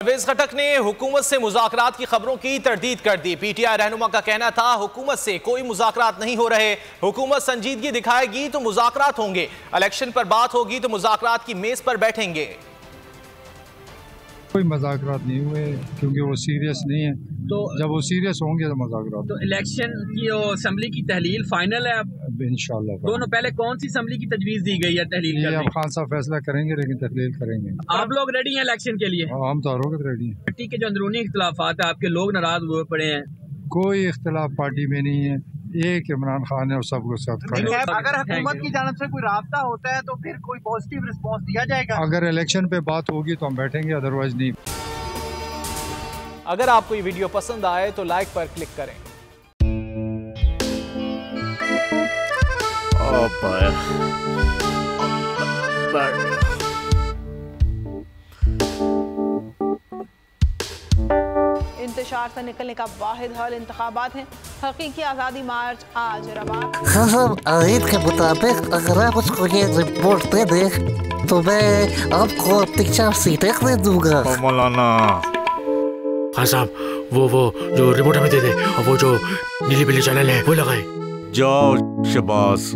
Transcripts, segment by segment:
परवेज खटक ने हुकूमत से मुज़ाकरात की खबरों की तरदीद कर दी। पीटीआई रहनुमा का कहना था हुकूमत से कोई मुज़ाकरात नहीं हो रहे, हुकूमत संजीदगी दिखाएगी तो मुज़ाकरात होंगे, इलेक्शन पर बात होगी तो मुज़ाकरात की मेज पर बैठेंगे। कोई मुज़ाकरात नहीं हुए क्योंकि वो सीरियस नहीं है, तो जब वो सीरियस होंगे तो मुज़ाकरात। तो इलेक्शन की असेंबली की तहलील फाइनल है अब इंशाल्लाह। दोनों पहले कौन सी असेंबली की तजवीज़ दी गई है तहलील करने? अब खान साहब फैसला करेंगे, लेकिन तहलील करेंगे। आप लोग रेडी हैं इलेक्शन के लिए? हम तो हर वक्त रेडी हैं। पार्टी के जो अंदरूनी इख्तलाफात है, आपके लोग नाराज हुए पड़े हैं। कोई इख्तलाफ पार्टी में नहीं है, एक इमरान खान है और सबको साथ खड़े। अगर हुकूमत की जानब से कोई राब्ता होता है तो फिर कोई पॉजिटिव रिस्पॉन्स दिया जाएगा। अगर इलेक्शन पे बात होगी तो हम बैठेंगे, अदरवाइज नहीं। अगर आपको ये वीडियो पसंद आए तो लाइक पर क्लिक करें। इंतशार से निकलने का वाहिद हल इंतखाबात हैं। हकीकी आज़ादी मार्च आज रवा। खबर आयत के मुताबिक अगर आप उसको ये रिपोर्ट दे दें तो मैं आपको 3-4 सीटें दे दूंगा। मौलाना हाँ साहब, वो जो रिमोट हमें दे दे और वो जो नीली पीली चैनल है वो लगाए। जाओ शबाज,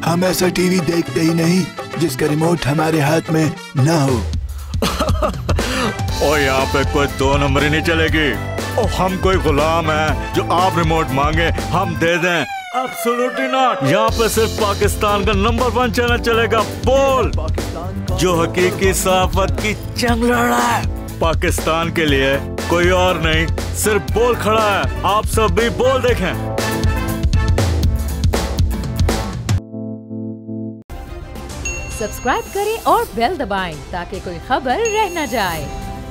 हम ऐसा टीवी देखते ही नहीं जिसका रिमोट हमारे हाथ में ना हो। और यहाँ पे कोई 2 नंबर ही नहीं चलेगी। और हम कोई गुलाम है जो आप रिमोट मांगे हम दे दें? Absolutely not. यहाँ पे सिर्फ पाकिस्तान का नंबर 1 चैनल चलेगा, बोल, जो हकीकी सहाफत की जंग लड़ रहा है। पाकिस्तान के लिए कोई और नहीं, सिर्फ बोल खड़ा है। आप सब भी बोल देखें। सब्सक्राइब करें और बेल दबाएं ताकि कोई खबर रह न जाए।